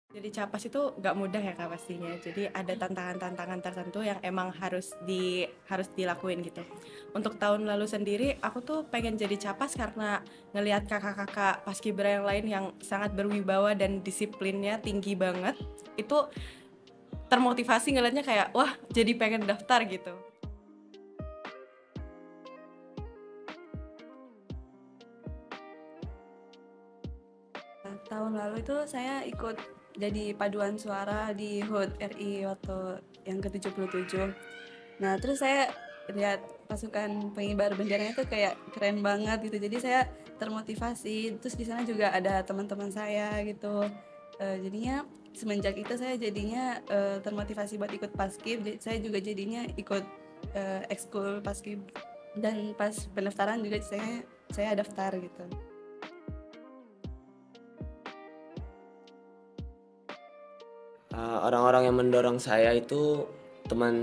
Jadi capas itu nggak mudah ya Kak pastinya. Jadi ada tantangan-tantangan tertentu yang emang harus dilakuin gitu. Untuk tahun lalu sendiri aku tuh pengen jadi capas karena ngelihat kakak-kakak paskibra yang lain yang sangat berwibawa dan disiplinnya tinggi banget. Itu termotivasi ngelihatnya kayak wah jadi pengen daftar gitu. Tahun lalu itu saya ikut jadi paduan suara di HUT RI waktu yang ke-77. Nah, terus saya lihat pasukan pengibar benderanya tuh kayak keren banget gitu. Jadi saya termotivasi. Terus di sana juga ada teman-teman saya gitu. Jadinya semenjak itu saya jadinya termotivasi buat ikut paskib. Saya juga jadinya ikut ekskul paskib, dan pas pendaftaran juga saya daftar gitu. Orang-orang yang mendorong saya itu teman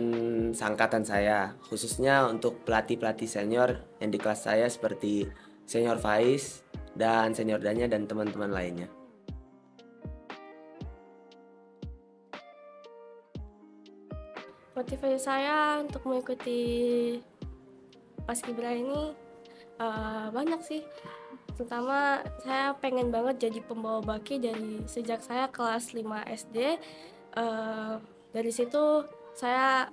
seangkatan saya, khususnya untuk pelatih-pelatih senior yang di kelas saya seperti senior Faiz dan senior Danya dan teman-teman lainnya. Motivasi saya untuk mengikuti Paskibra ini banyak sih. Terutama saya pengen banget jadi pembawa baki dari sejak saya kelas 5 SD. Dari situ saya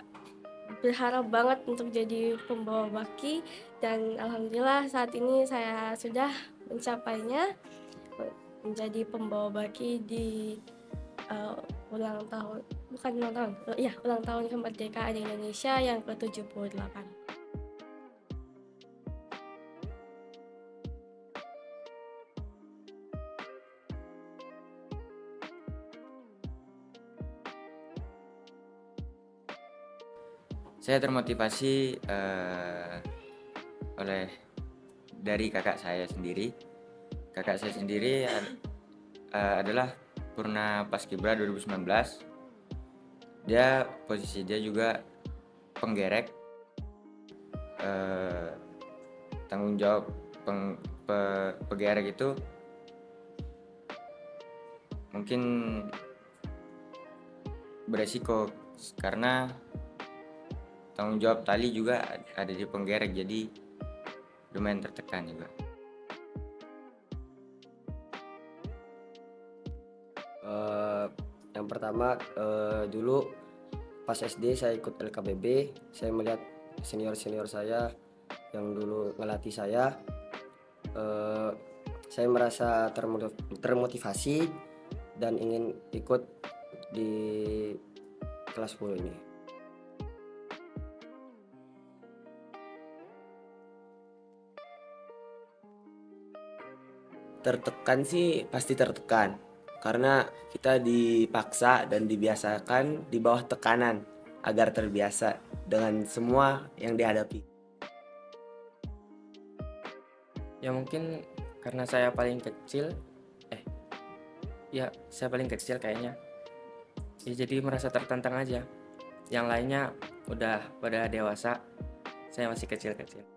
berharap banget untuk jadi pembawa baki, dan alhamdulillah saat ini saya sudah mencapainya, menjadi pembawa baki di uh, ulang tahun bukan ulang tahun ya ulang tahun kemerdekaan Indonesia yang ke-78. Saya termotivasi oleh dari kakak saya sendiri. Kakak saya sendiri adalah Purna Paskibra 2019. Posisi dia juga penggerek, tanggung jawab pegerek itu mungkin beresiko karena tanggung jawab tali juga ada di penggerek, jadi lumayan tertekan juga. Yang pertama, dulu pas SD saya ikut LKBB, saya melihat senior-senior saya yang dulu ngelatih saya. Saya merasa termotivasi dan ingin ikut di kelas 10 ini. Tertekan sih pasti tertekan, karena kita dipaksa dan dibiasakan di bawah tekanan agar terbiasa dengan semua yang dihadapi. Ya mungkin karena saya paling kecil, ya saya paling kecil kayaknya. Ya jadi merasa tertantang aja. Yang lainnya udah pada dewasa, saya masih kecil-kecil.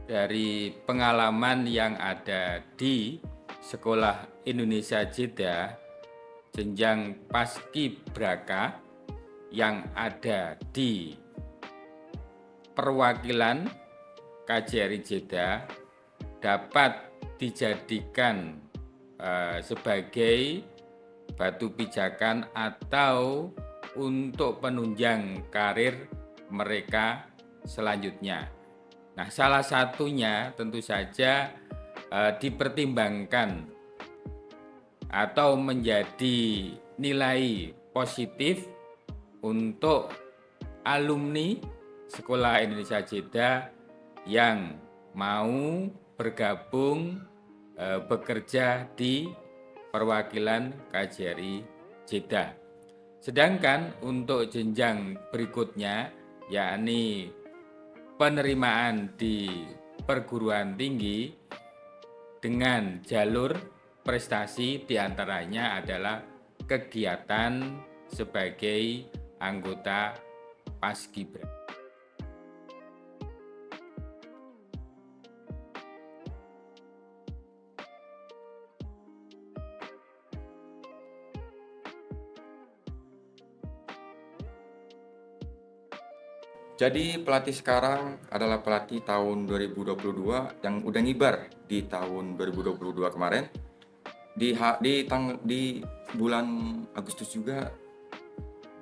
Dari pengalaman yang ada di Sekolah Indonesia Jeddah jenjang Paskibraka yang ada di perwakilan KJRI Jeddah dapat dijadikan sebagai batu pijakan atau untuk penunjang karir mereka selanjutnya. Nah, salah satunya tentu saja dipertimbangkan atau menjadi nilai positif untuk alumni Sekolah Indonesia Jeddah yang mau bergabung bekerja di perwakilan KJRI Jeddah. Sedangkan untuk jenjang berikutnya, yakni penerimaan di perguruan tinggi dengan jalur prestasi, diantaranya adalah kegiatan sebagai anggota Paskibra. Jadi pelatih sekarang adalah pelatih tahun 2022 yang udah ngibar di tahun 2022 kemarin. Di bulan Agustus juga,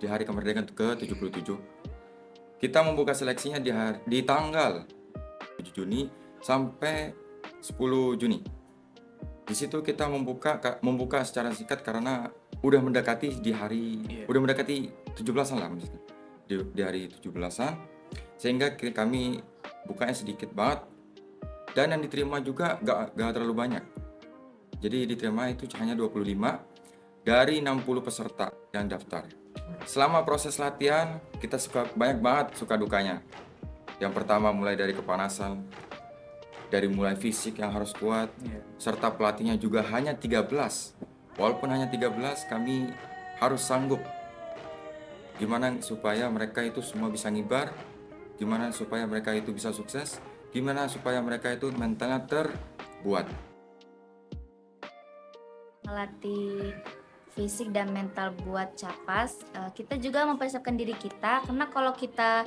di hari kemerdekaan ke-77. Kita membuka seleksinya di tanggal 7 Juni sampai 10 Juni. Di situ kita membuka secara singkat karena udah mendekati 17-an lah misalnya. Di hari 17-an, sehingga kami bukanya sedikit banget, dan yang diterima juga gak terlalu banyak. Jadi diterima itu hanya 25 dari 60 peserta yang daftar. Selama proses latihan kita banyak banget suka dukanya. Yang pertama mulai dari kepanasan, dari mulai fisik yang harus kuat, serta pelatihnya juga hanya 13. Walaupun hanya 13, kami harus sanggup. Gimana supaya mereka itu semua bisa ngibar, gimana supaya mereka itu bisa sukses, gimana supaya mereka itu mentalnya terbuat. Melatih fisik dan mental buat Capas, kita juga mempersiapkan diri kita, karena kalau kita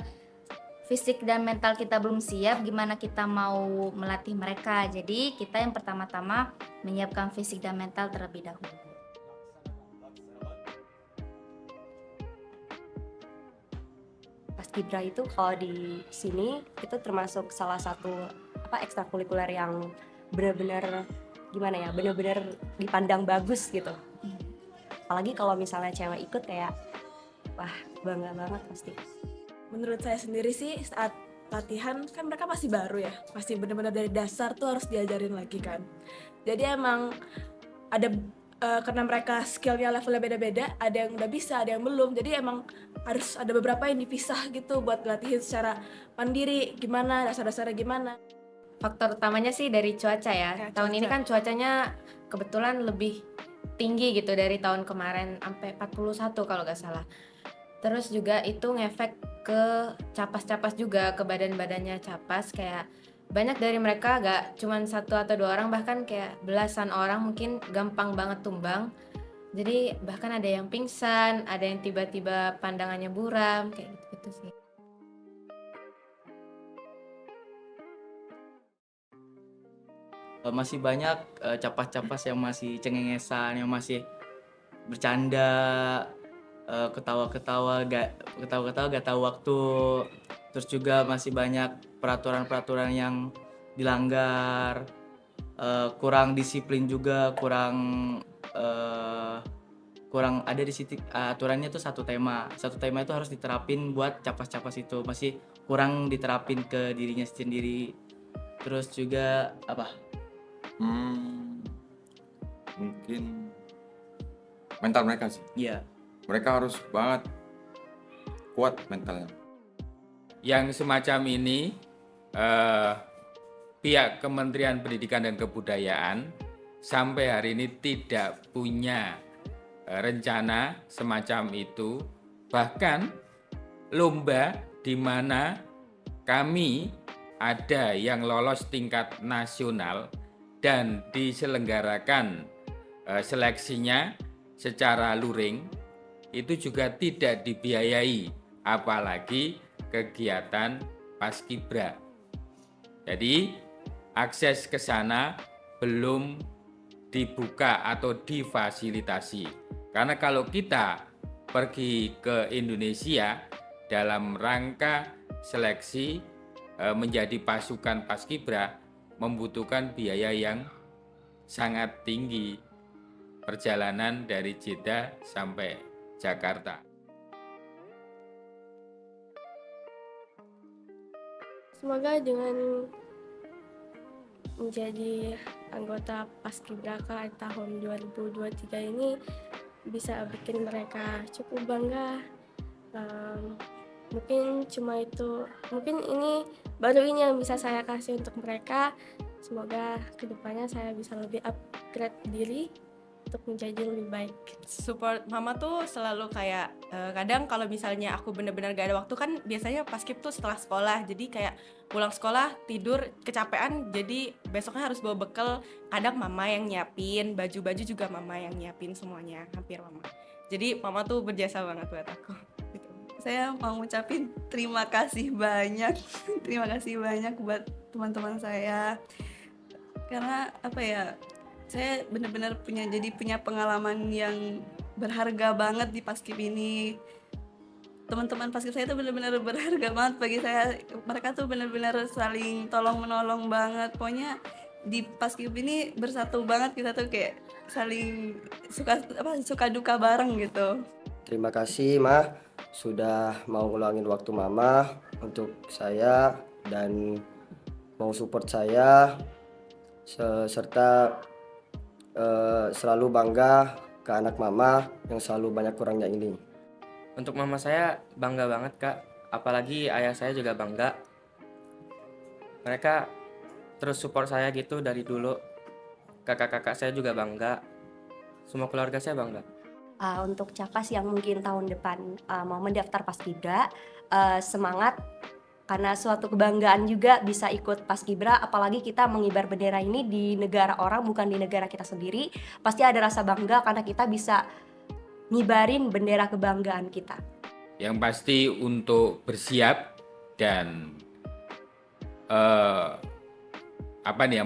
fisik dan mental kita belum siap, gimana kita mau melatih mereka. Jadi kita yang pertama-tama menyiapkan fisik dan mental terlebih dahulu. Paskibra itu kalau di sini itu termasuk salah satu ekstrakurikuler yang benar-benar gimana ya, benar-benar dipandang bagus gitu. Apalagi kalau misalnya cewek ikut, kayak wah, bangga banget pasti. Menurut saya sendiri sih, saat latihan kan mereka masih baru ya, masih benar-benar dari dasar tuh harus diajarin lagi kan. Jadi emang ada karena mereka skillnya levelnya beda-beda, ada yang udah bisa, ada yang belum. Jadi emang harus ada beberapa yang dipisah gitu buat latihan secara mandiri, gimana dasar-dasarnya gimana. Faktor utamanya sih dari cuaca ya. Tahun ini kan cuacanya kebetulan lebih tinggi gitu dari tahun kemarin, sampai 41 kalau nggak salah. Terus juga itu ngefek ke capas-capas juga, ke badan-badannya capas, kayak banyak dari mereka gak cuman 1 atau 2 orang, bahkan kayak belasan orang mungkin gampang banget tumbang. Jadi bahkan ada yang pingsan, ada yang tiba-tiba pandangannya buram, kayak gitu-gitu sih. Masih banyak capas-capas yang masih cengengesan, yang masih bercanda, ketawa-ketawa gak tahu waktu. Terus juga masih banyak peraturan-peraturan yang dilanggar, kurang disiplin juga, kurang ada di situ. Aturannya tuh satu tema itu harus diterapin buat capas-capas itu, masih kurang diterapin ke dirinya sendiri. Terus juga mungkin mental mereka sih. Iya. Mereka harus banget kuat mentalnya. Yang semacam ini pihak Kementerian Pendidikan dan Kebudayaan sampai hari ini tidak punya rencana semacam itu. Bahkan lomba di mana kami ada yang lolos tingkat nasional dan diselenggarakan seleksinya secara luring, itu juga tidak dibiayai, apalagi kegiatan Paskibra. Jadi akses ke sana belum dibuka atau difasilitasi. Karena kalau kita pergi ke Indonesia dalam rangka seleksi menjadi pasukan Paskibra membutuhkan biaya yang sangat tinggi, perjalanan dari Jeddah sampai Jakarta. Semoga dengan menjadi anggota Paskibraka tahun 2023 ini bisa bikin mereka cukup bangga. Mungkin cuma itu, mungkin ini baru ini yang bisa saya kasih untuk mereka. Semoga kedepannya saya bisa lebih upgrade diri untuk menjadi lebih baik. Support mama tuh selalu kayak kadang kalau misalnya aku bener-bener gak ada waktu, kan biasanya paskib tuh setelah sekolah, jadi kayak pulang sekolah tidur kecapean, jadi besoknya harus bawa bekal. Kadang mama yang nyiapin, baju-baju juga mama yang nyiapin semuanya, hampir mama. Jadi mama tuh berjasa banget buat aku gitu. Saya mau ngucapin terima kasih banyak terima kasih banyak buat teman-teman saya, karena apa ya, saya benar-benar punya pengalaman yang berharga banget di paskib ini. Teman-teman paskib saya itu benar-benar berharga banget bagi saya. Mereka tuh benar-benar saling tolong menolong banget. Pokoknya di paskib ini bersatu banget, kita tuh kayak saling suka duka bareng gitu. Terima kasih Mah sudah mau ngeluangin waktu Mama untuk saya dan mau support saya, serta selalu bangga ke anak Mama yang selalu banyak kurangnya ini. Untuk mama saya bangga banget Kak, apalagi ayah saya juga bangga. Mereka terus support saya gitu dari dulu. Kakak-kakak saya juga bangga. Semua keluarga saya bangga. Untuk Capas yang mungkin tahun depan mau mendaftar Paskibra, semangat, karena suatu kebanggaan juga bisa ikut Paskibra, apalagi kita mengibar bendera ini di negara orang, bukan di negara kita sendiri. Pasti ada rasa bangga karena kita bisa ngibarin bendera kebanggaan kita. Yang pasti untuk bersiap dan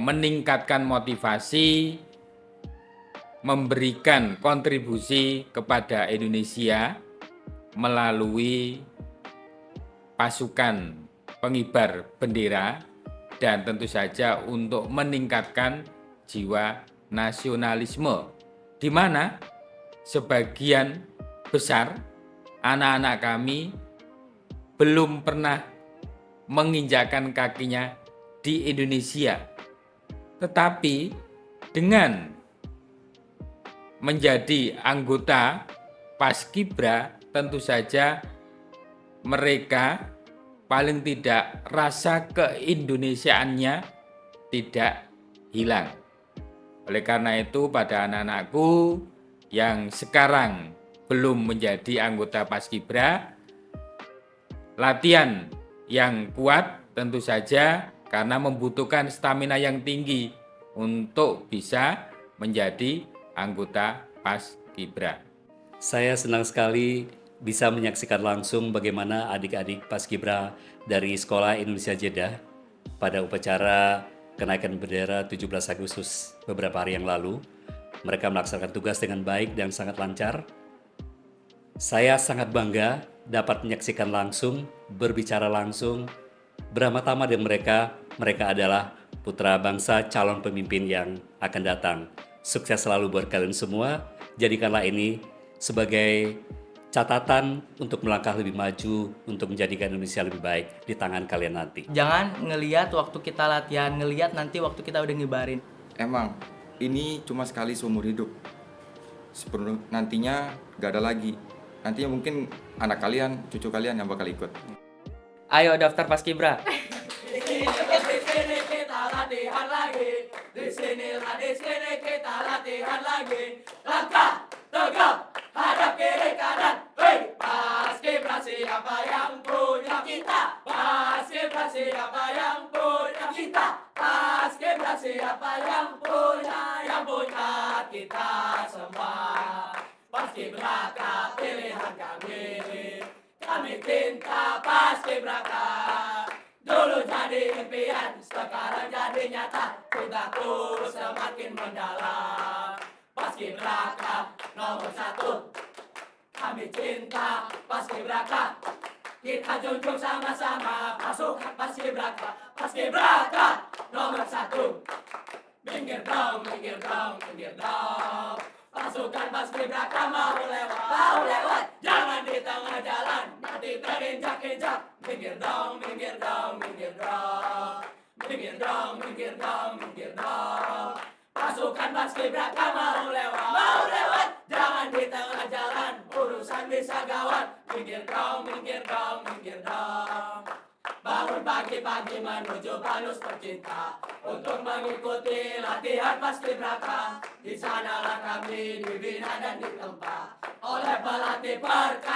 meningkatkan motivasi, memberikan kontribusi kepada Indonesia melalui pasukan pengibar bendera, dan tentu saja untuk meningkatkan jiwa nasionalisme, di mana sebagian besar anak-anak kami belum pernah menginjakkan kakinya di Indonesia. Tetapi dengan menjadi anggota Paskibra, tentu saja mereka paling tidak rasa keindonesiaannya tidak hilang. Oleh karena itu, pada anak-anakku yang sekarang belum menjadi anggota Paskibra, latihan yang kuat tentu saja, karena membutuhkan stamina yang tinggi untuk bisa menjadi anggota Paskibra. Saya senang sekali bisa menyaksikan langsung bagaimana adik-adik Paskibra dari Sekolah Indonesia Jeddah pada upacara kenaikan bendera 17 Agustus beberapa hari yang lalu. Mereka melaksanakan tugas dengan baik dan sangat lancar. Saya sangat bangga dapat menyaksikan langsung, berbicara langsung, beramah-tamah dengan mereka. Mereka adalah putra bangsa, calon pemimpin yang akan datang. Sukses selalu buat kalian semua. Jadikanlah ini sebagai catatan untuk melangkah lebih maju, untuk menjadikan Indonesia lebih baik di tangan kalian nanti. Jangan ngelihat waktu kita latihan, ngelihat nanti waktu kita udah ngibarin. Emang ini cuma sekali seumur hidup. Nantinya gak ada lagi. Nantinya mungkin anak kalian, cucu kalian yang bakal ikut. Ayo daftar Paskibra. Di sini kita latihan lagi. Di sini kita latihan lagi. Langkah tegap, hadap kiri kanan. Hei, Paskibra siapa yang punya kita? Paskibra siapa yang punya kita? Paskibra siapa yang punya kita semua. Paskibraka pilihan kami. Kami cinta Paskibraka. Dulu jadi impian, sekarang jadi nyata. Cintaku semakin mendalam. Paskibraka nomor 1. Kami cinta Paskibraka. Kita junjung sama-sama pasukan Paskibraka. Paskibraka nomor 1. Minggir dong, minggir dong, minggir dong. Pasukan Paskibraka mau lewat. Jangan di tengah jalan, nanti terinjak-injak. Minggir dong, minggir dong, minggir dong. Minggir dong, minggir dong, minggir dong. Pasukan Paskibraka mau lewat. Jangan di tengah jalan, urusan bisa gawat. Minggir dong, minggir dong, minggir dong. bangun pagi-pagi menuju balus pecinta untuk mengikuti latihan paskibraka. Di sanalah kami dibina dan ditempa oleh pelatih perkasa.